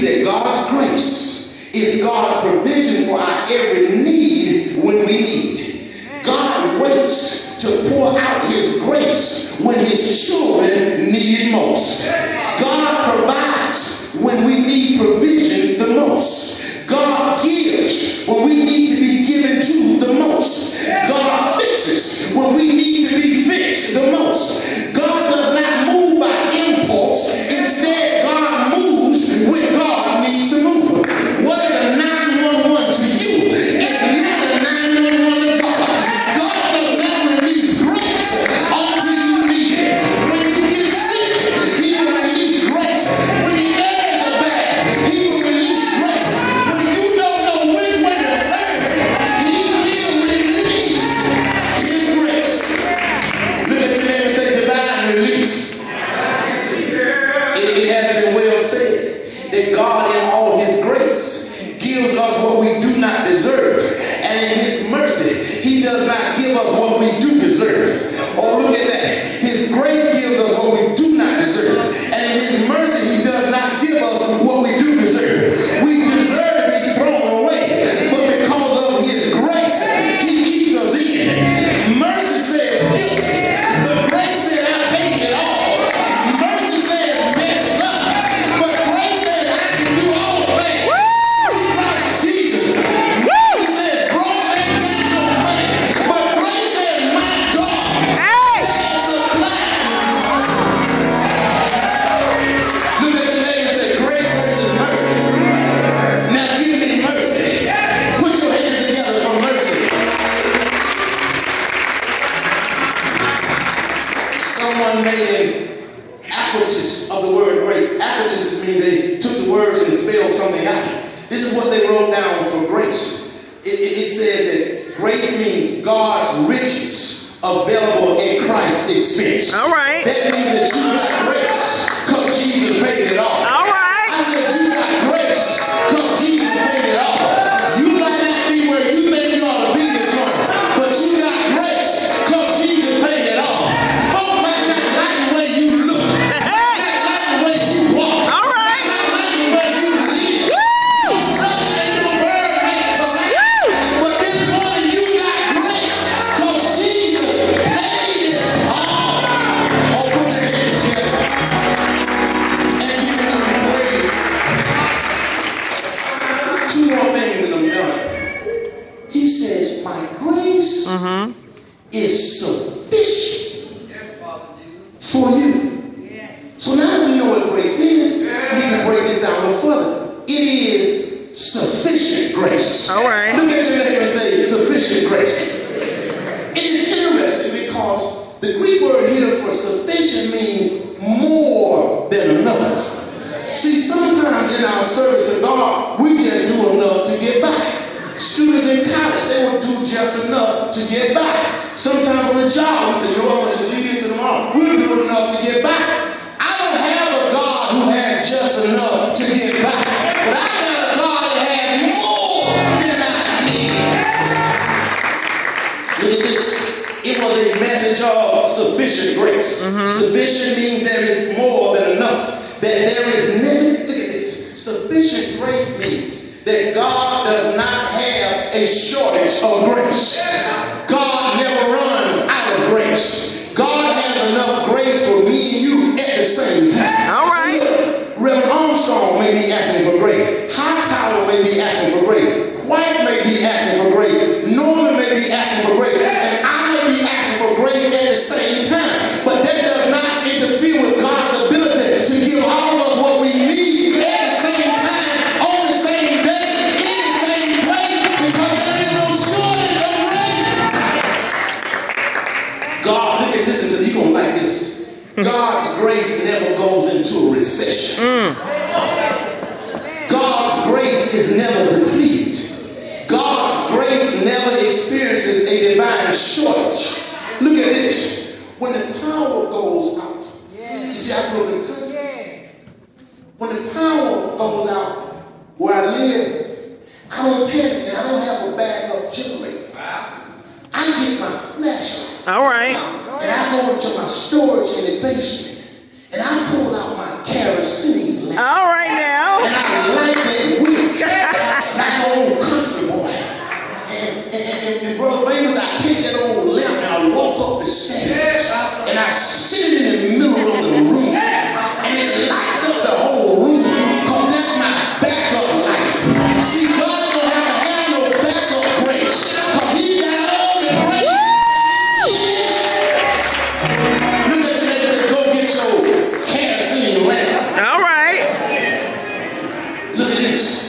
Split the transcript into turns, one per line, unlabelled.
believe that God's grace is God's provision for our every need when we need it. God waits to pour out his grace when his children need it most. God provides when we need provision the most. God gives when we need to be given to the most. God fixes when we need to be fixed the most. God does not move by impulse. Instead, God moves when God needs to move. What is a 911 to you? It's not a 911 to God. God does not release grace until you need it. When you get sick, he will release grace. When the areas are bad, he will release grace. When you don't know which way to turn, he will release his grace. Look at your name and say divine release. It has been well said that God in all his grace gives us what we do not deserve. And in his mercy, he does not give us what we do deserve. Oh, look at that. His grace gives us what we do not deserve. And in his mercy, he does not give us what we do deserve. We deserve to be thrown away. But because of his grace, he keeps us in. Mercy says guilty. But grace said I paid it all. Mercy says messed up. But grace says I can do all things. Through Christ Jesus. Mercy says broke ain't got no money. But grace says my God shall supply. Look at your neighbor and say grace versus mercy. Now give me mercy. Put your hands together for mercy. Someone made an acronym of the word grace. Acronyms mean they took the words and spelled something out. This is what they wrote down for grace. It says that grace means God's riches available at Christ's expense.
All right.
That means that you got grace because Jesus paid it all.
All right.
I said you got grace because Jesus paid it all. You might not be where you think you ought to be this morning, but you got grace because Jesus paid it all. Folk might not like the way you look, might not like the way you walk,
All right.
might not like the way you live. Something in your word ain't correct. But this morning you got grace because Jesus paid it all. Oh, put your hands together and give him praise. Two more things and I'm done. He says, my grace is sufficient for you. So now that we know what grace is, we can break this down a little further. It is sufficient grace.
All right.
Look at your neighbor and say, sufficient grace. It is interesting because the Greek word here for sufficient means more than enough. See, sometimes in our service of God, we just do enough to get by. Students in college, they will do just enough to get by. Sometimes on the job, we say, no, I'm going to leave this tomorrow. We'll do enough to get by. I don't have a God who has just enough to get by. But I got a God that has more than I need. Look at this. It was a message of sufficient grace. Sufficient means there is more than enough. That there is never, look at this. Sufficient grace means that God does not have a shortage of grace. God never runs out of grace. God has enough grace for me and you at the same time.
All right.
Look, Reverend Armstrong may be asking for grace. Hightower may be asking for grace. White may be asking for grace. Norman may be asking for grace. And I may be asking for grace at the same time. But that does not interfere with God's ability to give all of us what we need at the same time, on the same day, in the same place, because there is no shortage of grace. God, look at this until you're going to like this. God's grace never goes into a recession. God's grace is never depleted. God's grace never experiences a divine shortage. Look at this. When the power goes out, you see, I grew up in the country. When the power goes out where I live, I don't panic and I don't have a backup generator. I get my flashlight.
All right.
And I go into my storage in the basement and I pull out my kerosene lamp.
All